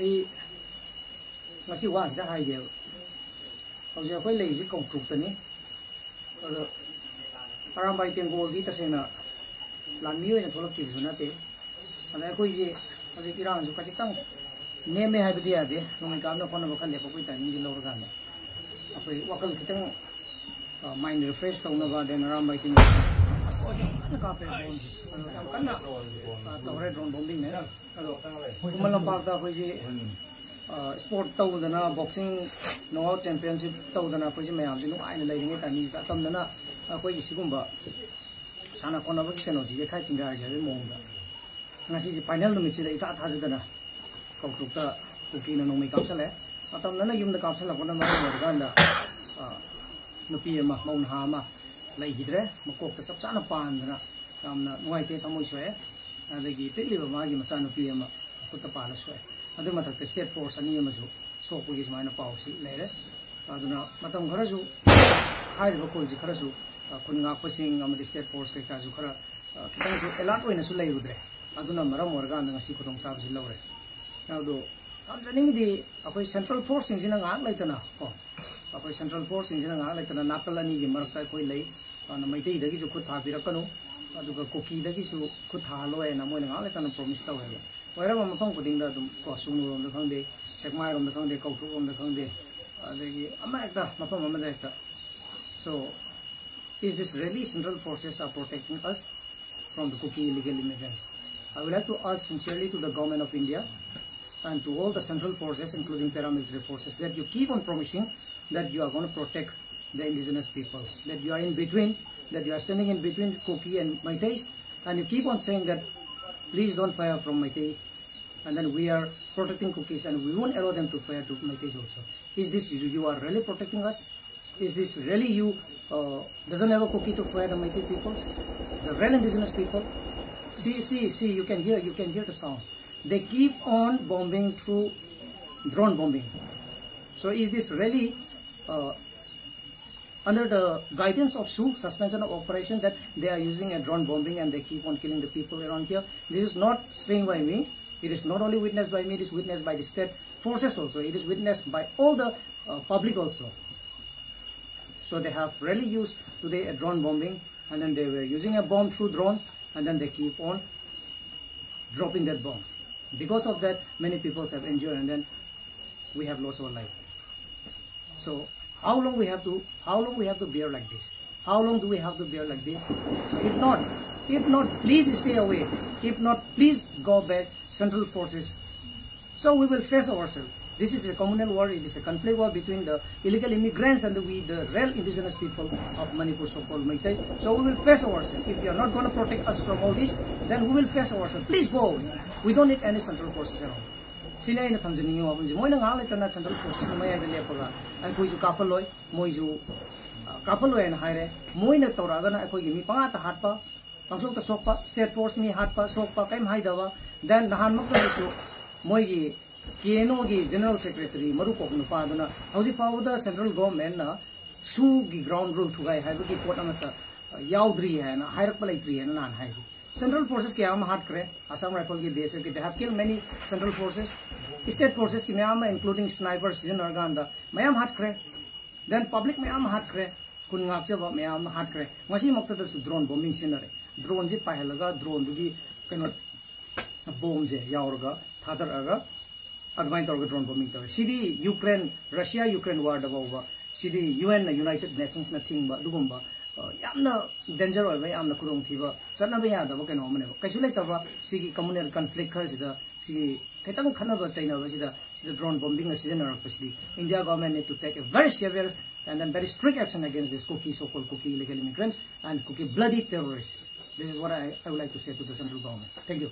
ai ngasi wa kita hai dia hauja koi leisi kautruk tani ado arambai tengol di tasena lami oina tholak ki suna te ana koi je hauja irang su kachitang neme hai bidi ade nomai kamna phone ba khalle koi timing ji lor ga ne apoi wakal kitang mind refresh tawna ba den arambai tengol ana ka pe bon am kanna tawre drone bombing ne ado kumalam pakta koi je sport tawdana boxing knockout championship tawdana koi je mayam ji nu aina leiringe tani ta tamdana koi gi sigumba sana kona ba keno ji khai tinga ga be mong da ngasi ji final numit ji ita thajidana kautukta ukina nomai kapsale atamdana yumda kapsala kona ma ganda nupi ama maun ha ma lai hidre makok ta sapsana pandana tamna nuaite tamoi soe adagi pikliba magi macha nupi ama kutta pala soe adu matak state force ani ama su soku gi smaina pausi lere aduna matam kharasu hairiba kolji kharasu kunga pasing amadi state force kai kasu khara kitang su alert oina su lai rudre aduna maram orga ngasi kutong sab ji lawre adu amjani di apoi central force singina ngak laitana ko apoi central force singina ngak laitana nakalani gi marakta koi lai ana maitei dagi ju khut tha birakanu aduga koki dagi su khut tha loe na moina ngak laitana promise tawe oira ma mafang kuding da dum ko sunu rom da khangde sekmai rom da khangde kautru rom da khangde adagi ama ekta mafam ama da ekta so is this really central forces are protecting us from the Kuki illegal immigrants? I would like to ask sincerely to the government of India and to all the central forces, including paramilitary forces, that you keep on promising that you are going to protect the indigenous people, that you are in between, that you are standing in between Kuki and Meiteis, and you keep on saying that please don't fire from Meitei, and then we are protecting Kukis and we won't allow them to fire to Meiteis also. Is this you are really protecting us? Is this really you doesn't have a Kuki to fire the Meitei peoples, the real indigenous people? See, you can hear the sound. They keep on bombing through drone bombing. So is this really under the guidance of SU, suspension of operation, that they are using a drone bombing and they keep on killing the people around here? This is not saying by me. It is not only witnessed by me, it is witnessed by the state forces also. It is witnessed by all the public also. So they have really used today a drone bombing, and then they were using a bomb through drone, and then they keep on dropping that bomb. Because of that, many people have injured, and then we have lost our life. So how long we have to bear like this? How long do we have to bear like this? So if not, please stay away. If not, please go back, central forces. So we will face ourselves. This is a communal war. It is a conflict war between the illegal immigrants and the real indigenous people of Manipur, so-called Meitei. So we will face ourselves. If you are not going to protect us from all this, then we will face ourselves. Please go away. We don't need any central forces around. Sina ina thamjani wa bunji moina ngal letana central forces na maya de lepaga ai koi ju kapaloi moi ju kapaloi na haire moina toraga na koi gi mi panga ta hatpa pangsok ta sokpa state force mi hatpa sokpa kaim haidawa then nahan makta su moi gi Keno gi general secretary maru ko nu pa duna hausi pawda central government na su gi ground rule thugai haiba gi pot amata yaudri hai na hairak palai tri hai na nan hai central forces ke am hat kare Assam rifle ki base ke they have killed many central forces, state forces ki mayam including snipers jin organda mayam hat kare, then public mayam hat kare kun ngak jaba mayam hat kare ngasi makta da su drone bombing sinare drone ji pahelaga drone du gi keno bomb je yaurga thadar aga advain torga drone bombing tawe sidi Ukraine Russia Ukraine war da ba sidi UN United Nations na thing ba dugumba yamna danger oi ba yamna kurong thiba sanna ba ya da ba keno mane ba kaisu lai ta ba sigi communal conflict khar sida sigi kaitang khana ba China ba sida drone bombing season or pasidi India government need to take a very severe and then very strict action against this Kuki, so-called Kuki illegal immigrants and Kuki bloody terrorists. This is what I would like to say to the central government. Thank you.